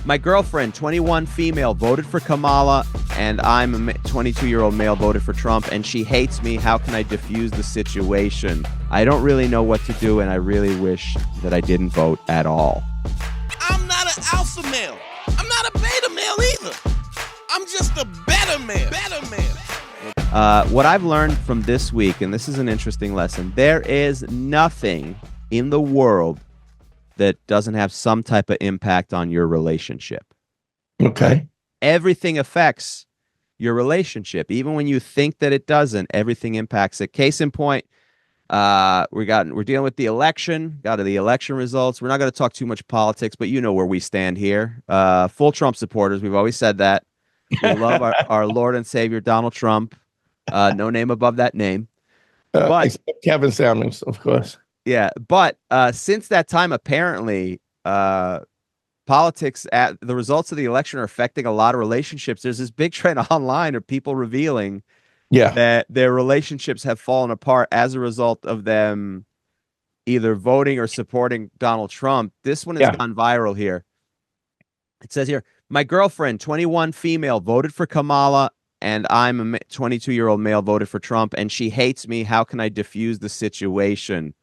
My girlfriend, 21 female, voted for Kamala, and I'm a 22-year-old male, voted for Trump, and she hates me. How can I diffuse the situation? I don't really know what to do, and I really wish that I didn't vote at all. I'm not an alpha male. I'm not a beta male either. I'm just a better man. What I've learned from this week, and this is an interesting lesson, there is nothing in the world that doesn't have some type of impact on your relationship. Okay. Everything affects your relationship. Even when you think that it doesn't, everything impacts it. Case in point, we're dealing with the election, got the election results. We're not going to talk too much politics, but you know where we stand here. Full Trump supporters. We've always said that. We love our Lord and Savior, Donald Trump. No name above that name. But except Kevin Samuels, of course. Yeah, but since that time, apparently, politics, the results of the election are affecting a lot of relationships. There's this big trend online of people revealing that their relationships have fallen apart as a result of them either voting or supporting Donald Trump. This one has gone viral here. It says here, my girlfriend, 21 female, voted for Kamala, and I'm a 22-year-old male, voted for Trump, and she hates me. How can I diffuse the situation?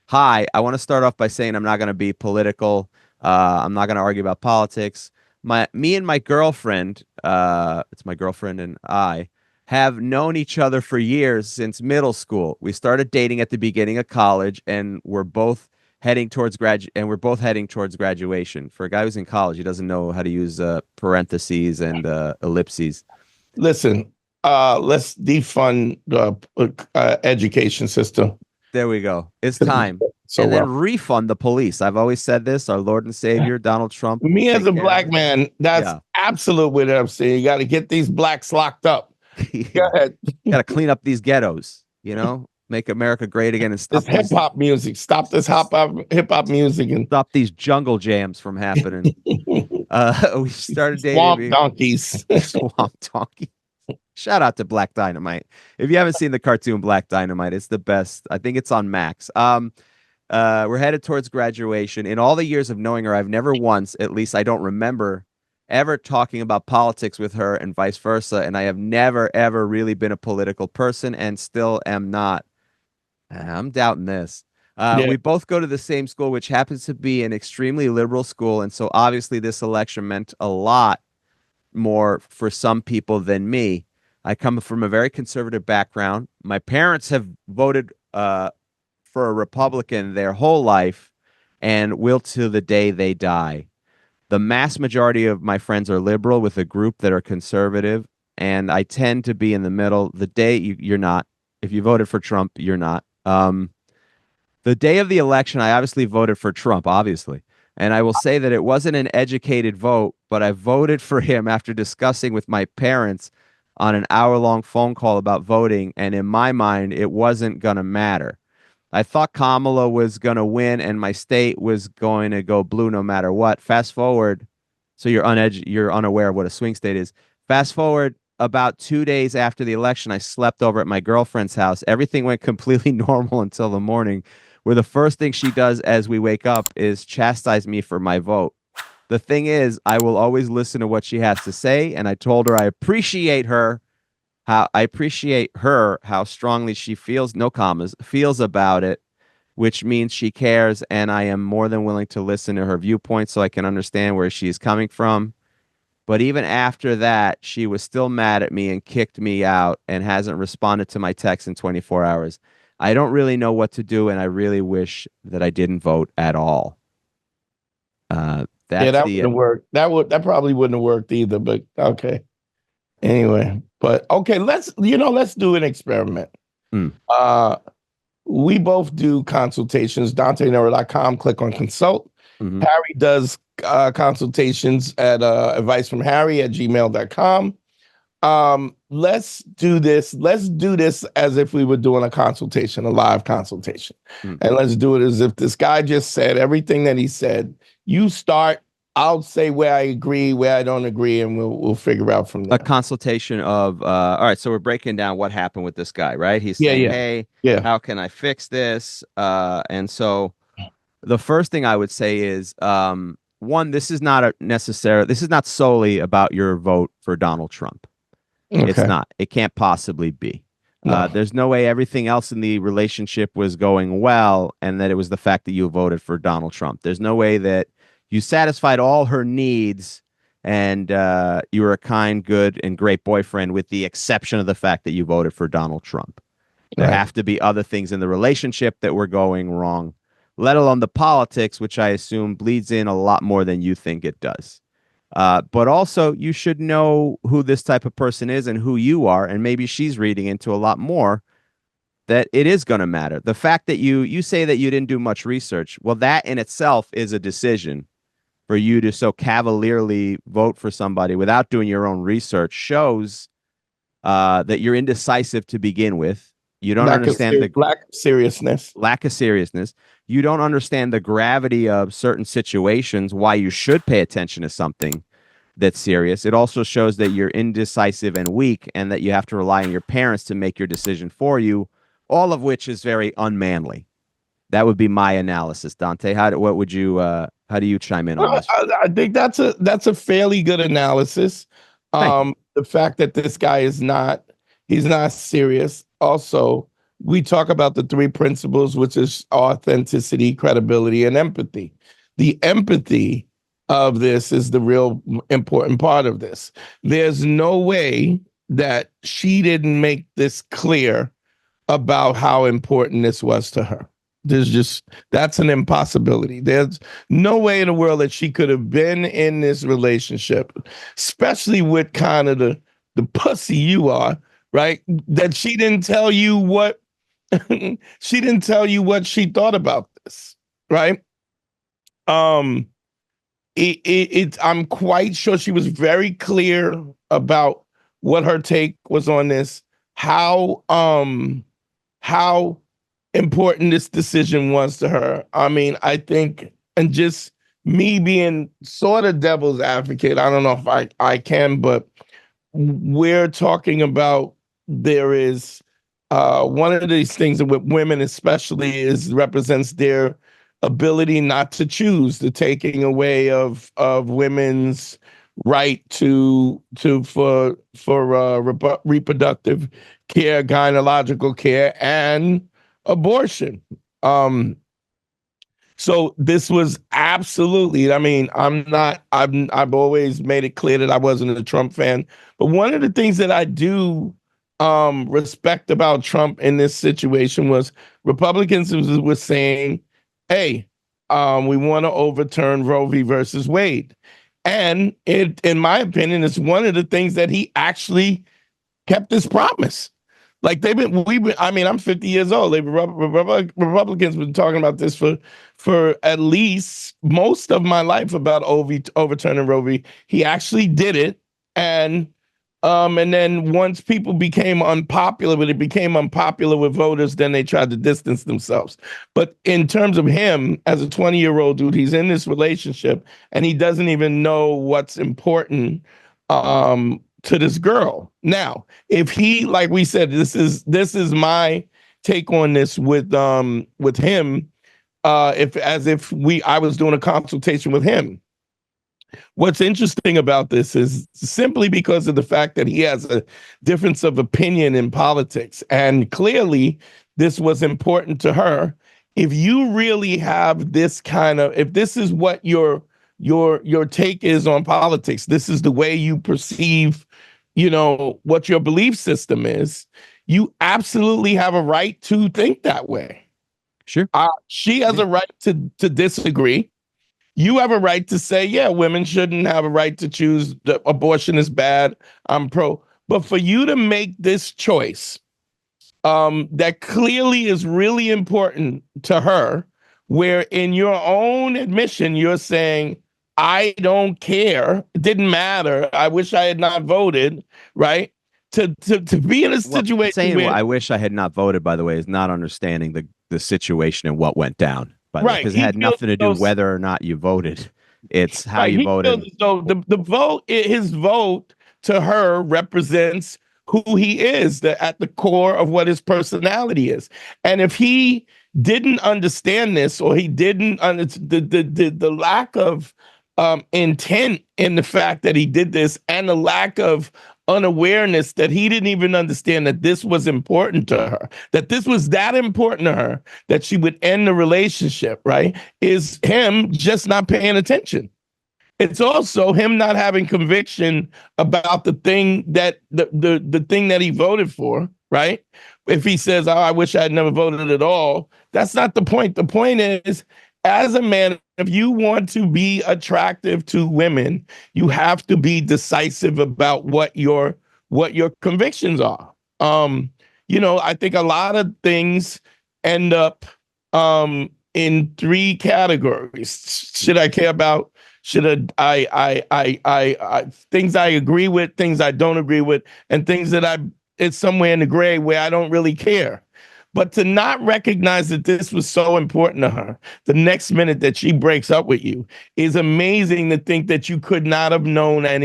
Hi, I want to start off by saying I'm not going to be political. I'm not going to argue about politics. Me and my girlfriend, it's my girlfriend and I, have known each other for years since middle school. We started dating at the beginning of college, and we're both heading towards graduation. For a guy who's in college, he doesn't know how to use parentheses and ellipses. Listen, let's defund the education system. There we go. It's time. And then refund the police. I've always said this. Our Lord and Savior, Donald Trump. Me as a black man, that's absolute what I'm saying. You got to get these blacks locked up. Go ahead. Got to clean up these ghettos, make America great again and stop this hip hop music. Stop this hip hop music and stop these jungle jams from happening. We started dating Swamp Donkeys. Swamp Donkey. Shout out to Black Dynamite. If you haven't seen the cartoon Black Dynamite, it's the best. I think it's on Max. We're headed towards graduation. In all the years of knowing her, I've never once, at least I don't remember, ever talking about politics with her and vice versa. And I have never, ever really been a political person and still am not. I'm doubting this. We both go to the same school, which happens to be an extremely liberal school. And so obviously this election meant a lot more for some people than me. I come from a very conservative background. My parents have voted for a Republican their whole life and will to the day they die. The mass majority of my friends are liberal with a group that are conservative, and I tend to be in the middle. The day you're not. If you voted for Trump, you're not. The day of the election, I obviously voted for Trump, obviously. And I will say that it wasn't an educated vote, but I voted for him after discussing with my parents on an hour-long phone call about voting, and in my mind, it wasn't going to matter. I thought Kamala was going to win, and my state was going to go blue no matter what. Fast forward, so you're unaware of what a swing state is. Fast forward about 2 days after the election, I slept over at my girlfriend's house. Everything went completely normal until the morning, where the first thing she does as we wake up is chastise me for my vote. The thing is, I will always listen to what she has to say, and I told her I appreciate how strongly she feels, no commas, feels about it, which means she cares, and I am more than willing to listen to her viewpoint so I can understand where she is coming from. But even after that, she was still mad at me and kicked me out and hasn't responded to my text in 24 hours. I don't really know what to do, and I really wish that I didn't vote at all. That wouldn't work. That probably wouldn't have worked either, but okay. Anyway, but okay, let's do an experiment. We both do consultations, DanteNero.com, click on consult. Mm-hmm. Harry does consultations at advicefromharry@gmail.com. Let's do this. Let's do this as if we were doing a consultation, a live consultation. Mm-hmm. And let's do it as if this guy just said everything that he said. You start, I'll say where I agree, where I don't agree, and we'll figure out from there. A consultation of, all right, so we're breaking down what happened with this guy, right? He's saying, hey, how can I fix this? And so the first thing I would say is, one, this is not solely about your vote for Donald Trump. It's Okay. not. It can't possibly be. No. There's no way everything else in the relationship was going well and that it was the fact that you voted for Donald Trump. There's no way that you satisfied all her needs and you were a kind, good, and great boyfriend with the exception of the fact that you voted for Donald Trump. There Right. have to be other things in the relationship that were going wrong, let alone the politics, which I assume bleeds in a lot more than you think it does. But also, you should know who this type of person is and who you are, and maybe she's reading into a lot more that it is going to matter. The fact that you say that you didn't do much research, well, that in itself is a decision for you to so cavalierly vote for somebody without doing your own research shows that you're indecisive to begin with. You don't understand the lack of seriousness. lack of seriousness. You don't understand the gravity of certain situations, why you should pay attention to something that's serious. It also shows that you're indecisive and weak and that you have to rely on your parents to make your decision for you, all of which is very unmanly. That would be my analysis, Dante. How do you chime in on this? I think that's a fairly good analysis. Thank you. The fact that this guy he's not serious. Also, we talk about the three principles, which is authenticity, credibility, and empathy. The empathy of this is the real important part of this. There's no way that she didn't make this clear about how important this was to her. That's an impossibility. There's no way in the world that she could have been in this relationship, especially with kind of the pussy you are, right? That she didn't tell you what she didn't tell you what she thought about this, right? I'm quite sure she was very clear about what her take was on this, how important this decision was to her. I mean, I think, and just me being sort of devil's advocate, I don't know if I can, but we're talking about there is one of these things with women especially represents their ability not to choose, the taking away of women's right for reproductive care, gynecological care, and abortion. So this was absolutely, I mean, I've always made it clear that I wasn't a Trump fan, but one of the things that I do respect about Trump in this situation was Republicans was saying, hey, we want to overturn Roe v. versus Wade. And it, in my opinion, is one of the things that he actually kept his promise. Like I mean, I'm 50 years old. Republicans been talking about this for at least most of my life about overturning Roe v. He actually did it, and then once people became unpopular, when it became unpopular with voters, then they tried to distance themselves. But in terms of him as a 20-year-old dude, he's in this relationship and he doesn't even know what's important to this girl. Now, if he, like we said, this is my take on this with him. I was doing a consultation with him. What's interesting about this is simply because of the fact that he has a difference of opinion in politics, and clearly this was important to her. If you really have this if this is what your take is on politics, this is the way you perceive, what your belief system is, you absolutely have a right to think that way. Sure. She has a right to disagree. You have a right to say, yeah, women shouldn't have a right to choose. Abortion is bad. I'm pro. But for you to make this choice that clearly is really important to her, where in your own admission, you're saying, I don't care. It didn't matter. I wish I had not voted, right? To be in a situation saying, where, I wish I had not voted, by the way, is not understanding the situation and what went down. Right, because it had nothing to do with whether or not you voted. It's how you voted. So the vote, his vote to her represents who he is, at the core of what his personality is. And if he didn't understand this, or he didn't, the lack of intent in the fact that he did this, and the lack of unawareness that he didn't even understand that this was important to her, that this was that important to her, that she would end the relationship, right? Is him just not paying attention. It's also him not having conviction about the thing that the thing that he voted for, right? If he says, "Oh, I wish I had never voted at all," that's not the point. The point is, as a man, if you want to be attractive to women, you have to be decisive about what your convictions are. I think a lot of things end up in three categories. Should I care about? Should I things I agree with, things I don't agree with, and things that it's somewhere in the gray where I don't really care. But to not recognize that this was so important to her the next minute that she breaks up with you is amazing, to think that you could not have known an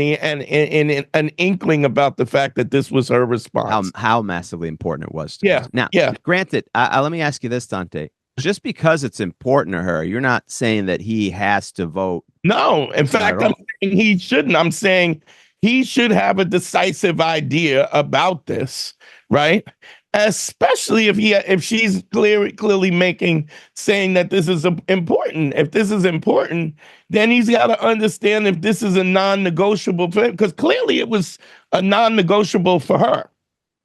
inkling about the fact that this was her response. How massively important it was to her. Now, granted, let me ask you this, Dante. Just because it's important to her, you're not saying that he has to vote. No, in fact, I'm saying he shouldn't. I'm saying he should have a decisive idea about this, right? Especially if she's clearly saying that this is important. If this is important, then he's got to understand if this is a non-negotiable for him, because clearly it was a non-negotiable for her,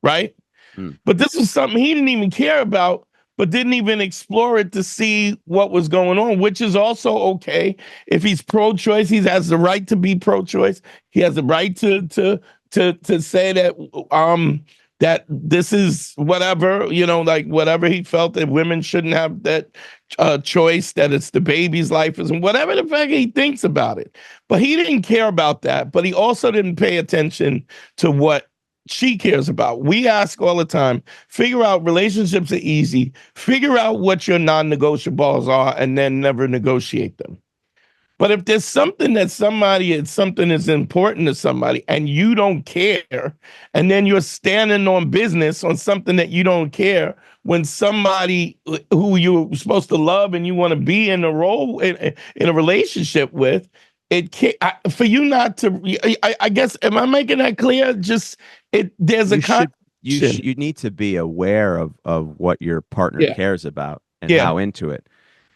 right? But this was something he didn't even care about, but didn't even explore it to see what was going on, which is also okay. If he's pro-choice, he has the right to be pro-choice. He has the right to say that that this is whatever, like whatever he felt, that women shouldn't have that choice, that it's the baby's life, and whatever the fact he thinks about it. But he didn't care about that. But he also didn't pay attention to what she cares about. We ask all the time, figure out, relationships are easy. Figure out what your non-negotiables are and then never negotiate them. But if there's something that something is important to somebody and you don't care, and then you're standing on business on something that you don't care, when somebody who you're supposed to love and you want to be in a role in a relationship with, it can't, for you not to. I guess, am I making that clear? Just there's you need to be aware of what your partner cares about and how into it.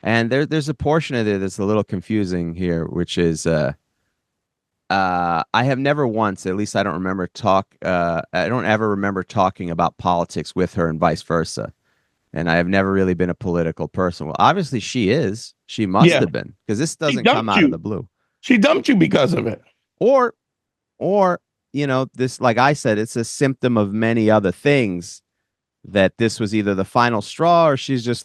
And there's a portion of it that's a little confusing here, which is I have never once, at least I don't remember I don't ever remember talking about politics with her and vice versa. And I have never really been a political person. Well, obviously she is. She must have been, because this doesn't come out of the blue. She dumped you because of it. Or this, like I said, it's a symptom of many other things, that this was either the final straw, or she's just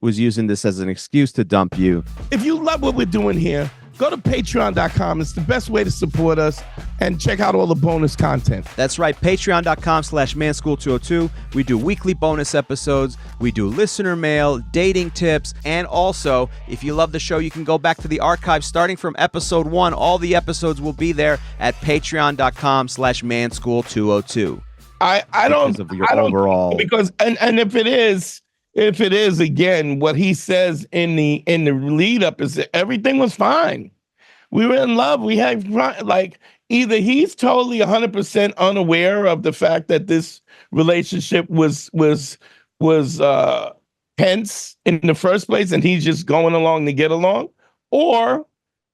was using this as an excuse to dump you. If you love what we're doing here, go to patreon.com. It's the best way to support us, and check out all the bonus content. That's right. Patreon.com/manschool202. We do weekly bonus episodes. We do listener mail, dating tips. And also, if you love the show, you can go back to the archive starting from episode 1. All the episodes will be there at patreon.com/manschool202. I don't because if it is again, what he says in the lead up is that everything was fine. We were in love. We had either he's totally 100% unaware of the fact that this relationship was tense in the first place, and he's just going along to get along, or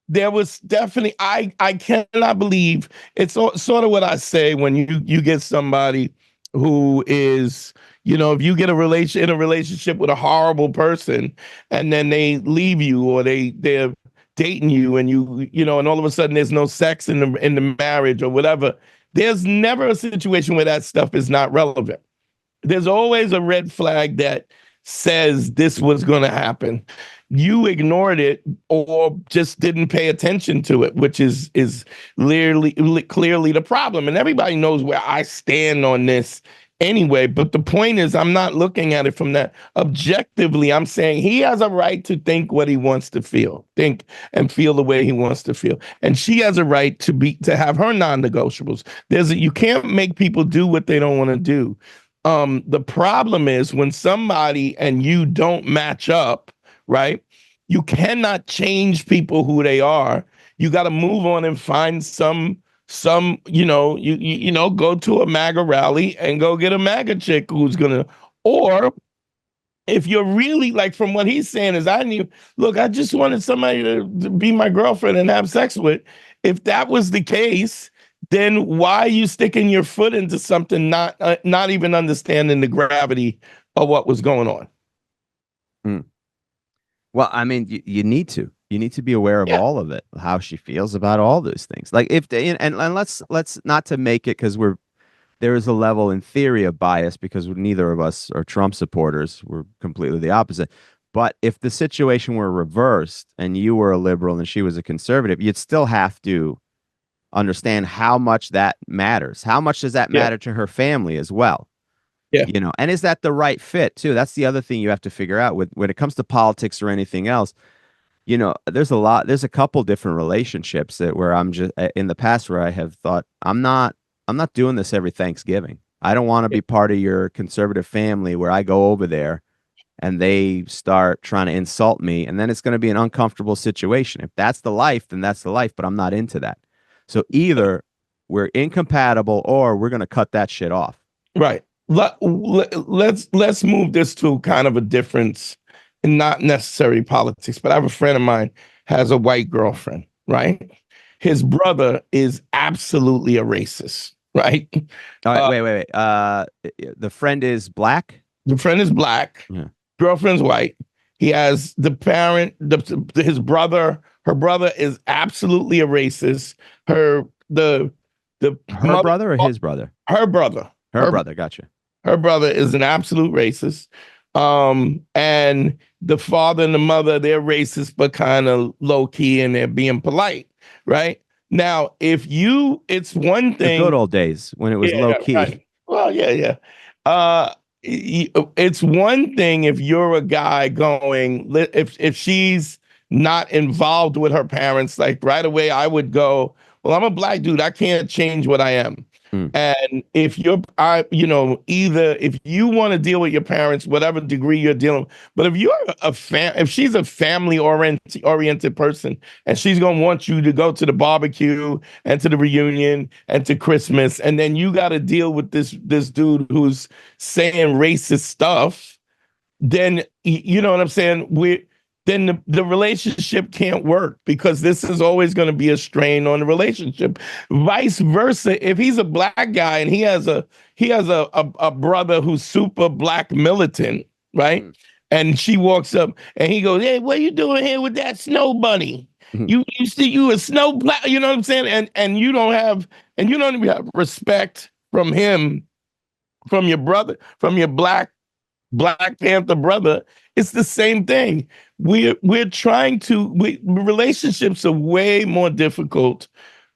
there was definitely, I cannot believe, it's sort of what I say when you get somebody who is, if you get in a relationship with a horrible person, and then they leave you, or they're dating you, and and all of a sudden there's no sex in the marriage or whatever. There's never a situation where that stuff is not relevant. There's always a red flag that says this was going to happen. You ignored it or just didn't pay attention to it, which is clearly the problem. And everybody knows where I stand on this anyway. But the point is, I'm not looking at it from that objectively. I'm saying he has a right to think what he wants to think and feel the way he wants to feel. And she has a right to have her non-negotiables. You can't make people do what they don't want to do. The problem is when somebody and you don't match up, right? You cannot change people who they are. You got to move on and find some, go to a MAGA rally and go get a MAGA chick who's gonna, or if you're really like, from what he's saying is, I just wanted somebody to be my girlfriend and have sex with. If that was the case, then why are you sticking your foot into something, not even understanding the gravity of what was going on? Mm. Well, I mean, you need to. You need to be aware of all of it, how she feels about all those things. Like if they, and let's not to make it, because there is a level in theory of bias because neither of us are Trump supporters. We're completely the opposite. But if the situation were reversed and you were a liberal and she was a conservative, you'd still have to understand how much that matters. How much does that matter to her family as well? Yeah. And is that the right fit too? That's the other thing you have to figure out when it comes to politics or anything else. There's a couple different relationships where I'm just in the past where I have thought, I'm not doing this every Thanksgiving. I don't want to be part of your conservative family where I go over there and they start trying to insult me. And then it's going to be an uncomfortable situation. If that's the life, then that's the life, but I'm not into that. So either we're incompatible or we're going to cut that shit off. Right. Let's move this to kind of a difference in not necessarily politics, but I have a friend of mine has a white girlfriend, right? His brother is absolutely a racist, right? All right, wait. The friend is black? The friend is black. Yeah. Girlfriend's white. He has the parent, his brother, her brother is absolutely a racist. Her brother or his brother? Her brother. Her brother, gotcha. Her brother is an absolute racist. And the father and the mother, they're racist, but kind of low key and they're being polite, right? Now, it's one thing. The good old days when it was low key. Right. Well, yeah. It's one thing if you're a guy going, if she's not involved with her parents, like right away, I would go, well, I'm a black dude. I can't change what I am. And if either if you want to deal with your parents, whatever degree you're dealing, but if you're if she's a family oriented person and she's going to want you to go to the barbecue and to the reunion and to Christmas, and then you got to deal with this dude who's saying racist stuff, then you know what I'm saying? Then the relationship can't work because this is always going to be a strain on the relationship. Vice versa, if he's a black guy and he has a brother who's super black militant, right? And she walks up and he goes, "Hey, what are you doing here with that snow bunny? You see, you a snow black," you know what I'm saying? And you don't even have respect from him, from your brother, from your Black Panther brother. It's the same thing. We're trying to relationships are way more difficult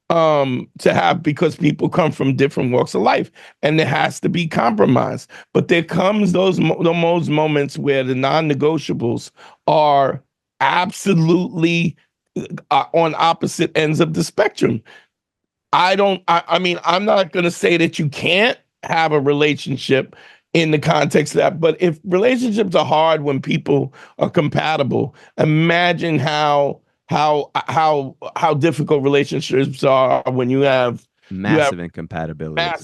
to have because people come from different walks of life and there has to be compromise. But there comes those moments where the non-negotiables are absolutely on opposite ends of the spectrum. I mean, I'm not going to say that you can't have a relationship in the context of that. But if relationships are hard when people are compatible, imagine how difficult relationships are when you have massive incompatibility. Yeah.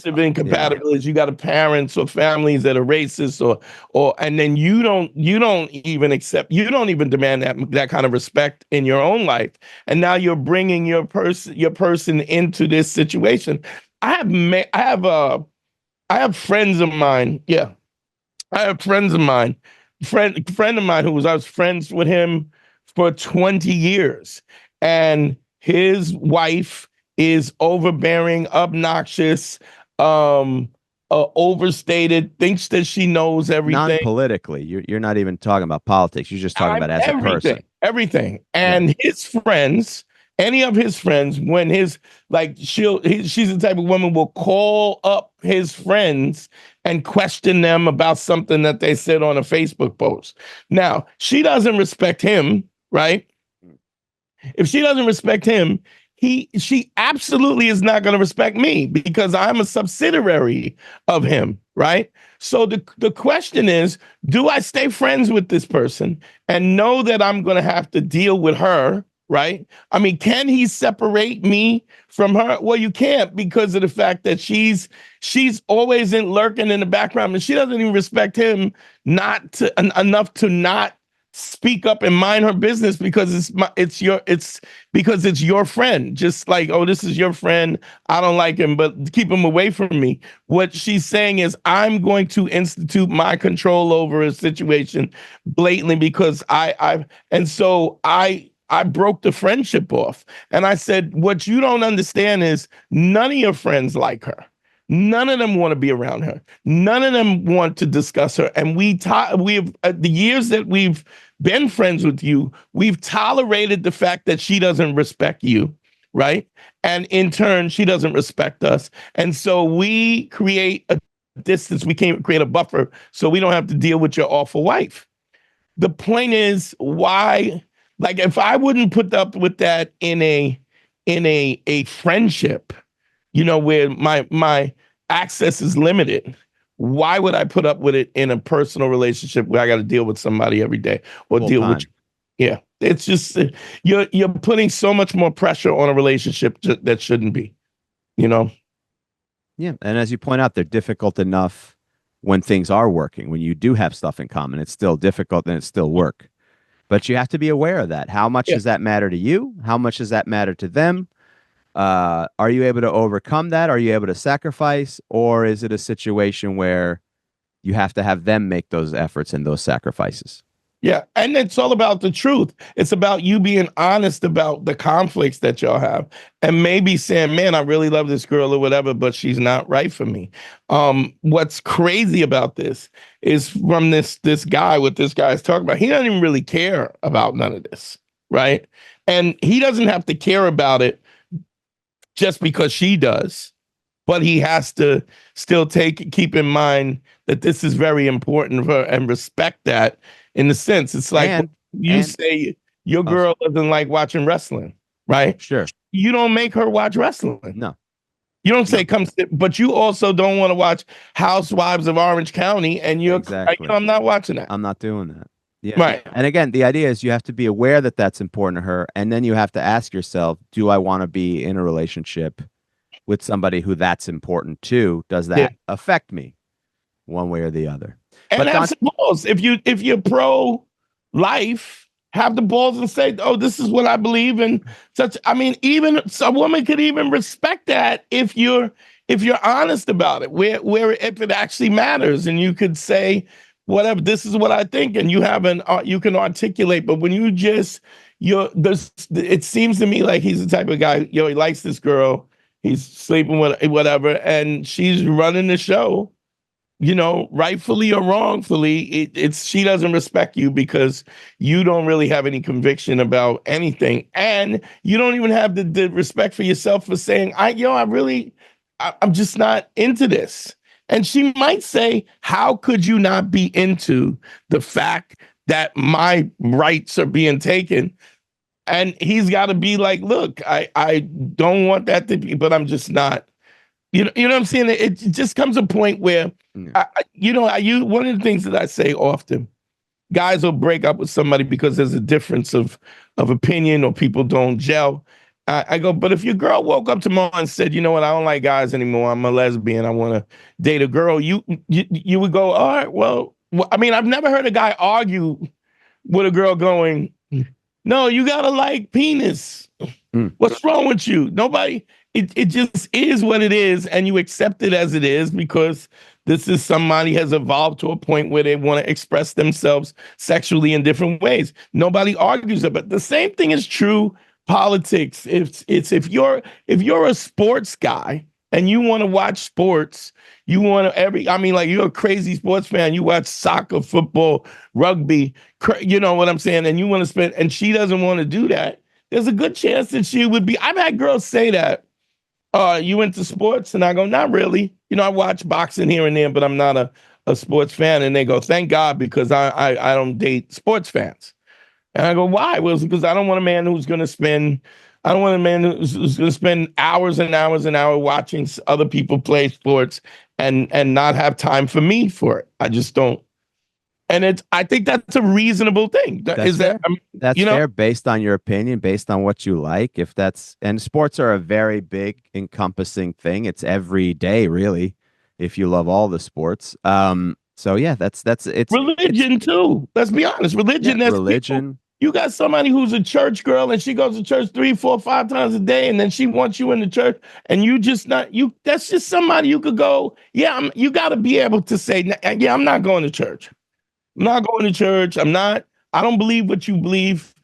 You got parents or families that are racist or and then you don't even demand that kind of respect in your own life. And now you're bringing your person into this situation. I have friends of mine. Yeah. I have friends of mine. Friend of mine I was friends with him for 20 years. And his wife is overbearing, obnoxious, overstated, thinks that she knows everything. Non-politically. You're not even talking about politics. You're just talking about as a person. Everything. And his friends, any of his friends, when she's the type of woman will call up his friends and question them about something that they said on a Facebook post. Now, she doesn't respect him, right? If she doesn't respect him, she absolutely is not going to respect me because I'm a subsidiary of him, right? So the question is, do I stay friends with this person and know that I'm going to have to deal with her right? I mean, can he separate me from her? Well, you can't, because of the fact that she's always lurking in the background, and she doesn't even respect him enough to not speak up and mind her business, because it's because it's your friend. Just like, oh, this is your friend, I don't like him, but keep him away from me. What she's saying is, I'm going to institute my control over a situation blatantly, because I broke the friendship off. And I said, what you don't understand is none of your friends like her. None of them want to be around her. None of them want to discuss her. And we've the years that we've been friends with you, we've tolerated the fact that she doesn't respect you, right? And in turn, she doesn't respect us. And so we create a distance. We can't create a buffer so we don't have to deal with your awful wife. The point is, why? Like, if I wouldn't put up with that in a friendship, where my access is limited, why would I put up with it in a personal relationship where I got to deal with somebody every day or Full deal time. with? Yeah, it's just you're putting so much more pressure on a relationship that shouldn't be. Yeah, and as you point out, they're difficult enough when things are working. When you do have stuff in common, it's still difficult and it's still work. But you have to be aware of that. How much does that matter to you? How much does that matter to them? Are you able to overcome that? Are you able to sacrifice? Or is it a situation where you have to have them make those efforts and those sacrifices? Yeah, and it's all about the truth. It's about you being honest about the conflicts that y'all have, and maybe saying, man, I really love this girl or whatever, but she's not right for me. What's crazy about this is, from this guy, what this guy's talking about, he doesn't even really care about none of this, right? And he doesn't have to care about it just because she does, but he has to still keep in mind that this is very important for her, and respect that. In the sense, it's like you say your girl doesn't like watching wrestling, right? Sure. You don't make her watch wrestling. No. You don't say come sit, but you also don't want to watch Housewives of Orange County, and you're exactly. I'm not watching that. I'm not doing that. Yeah. Right. And again, the idea is you have to be aware that that's important to her, and then you have to ask yourself, do I want to be in a relationship with somebody who that's important to? Does that affect me one way or the other? And but have some balls. If you're pro life, have the balls and say, oh, this is what I believe in. Such, I mean, even a woman could even respect that if you're honest about it, where if it actually matters, and you could say, whatever, this is what I think, and you can articulate. But when it seems to me like he's the type of guy, he likes this girl, he's sleeping with whatever, and she's running the show. Rightfully or wrongfully, she doesn't respect you because you don't really have any conviction about anything, and you don't even have the respect for yourself for saying, I'm just not into this. And she might say, how could you not be into the fact that my rights are being taken? And he's got to be like, look, I don't want that to be, but I'm just not. You know what I'm saying? It just comes a point where, one of the things that I say often, guys will break up with somebody because there's a difference of opinion, or people don't gel. I go, but if your girl woke up tomorrow and said, you know what, I don't like guys anymore, I'm a lesbian, I want to date a girl, you would go, all right, well, I mean, I've never heard a guy argue with a girl going, no, you gotta like penis. What's wrong with you? Nobody. It just is what it is, and you accept it as it is, because this is somebody has evolved to a point where they want to express themselves sexually in different ways. Nobody argues it, but the same thing is true politics. If you're a sports guy and you want to watch sports, you're a crazy sports fan. You watch soccer, football, rugby. You know what I'm saying? And you want to spend, and she doesn't want to do that. There's a good chance that she would be. I've had girls say that. You into sports? And I go, not really. I watch boxing here and there, but I'm not a sports fan. And they go, thank God, because I don't date sports fans. And I go, why? Well, because I don't want a man who's going to spend hours and hours and hours watching other people play sports and not have time for me for it. I just don't. And I think that's a reasonable thing. That's fair. That's fair based on your opinion, based on what you like. And sports are a very big encompassing thing. It's every day, really, if you love all the sports. So yeah, it's religion too. Let's be honest. Religion. Yeah, religion. You got somebody who's a church girl and she goes to church 3, 4, 5 times a day, and then she wants you in the church, and you just not you. That's just somebody you could go. Yeah, you got to be able to say, yeah, I'm not going to church. I'm not going to church. I don't believe what you believe.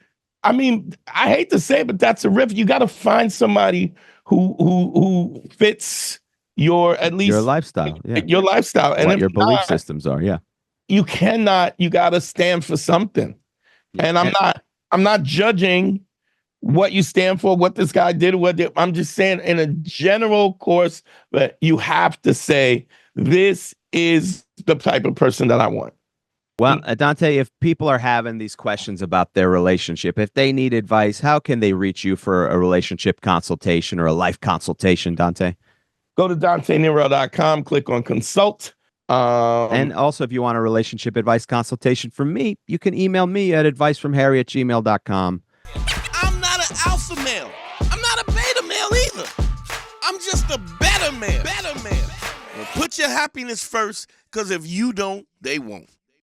I mean, I hate to say it, but that's a riff. You got to find somebody who fits your lifestyle, your lifestyle, and what your belief systems are. Yeah, you cannot. You got to stand for something. Yeah. And I'm not judging what you stand for, what this guy did, I'm just saying in a general course that you have to say, this is the type of person that I want. Well, Dante, if people are having these questions about their relationship, if they need advice, how can they reach you for a relationship consultation or a life consultation, Dante? Go to DanteNero.com, click on consult. And also, if you want a relationship advice consultation from me, you can email me at adviceFromHarry@gmail.com. I'm not an alpha male. I'm not a beta male either. I'm just a better man. Well, put your happiness first, because if you don't, they won't.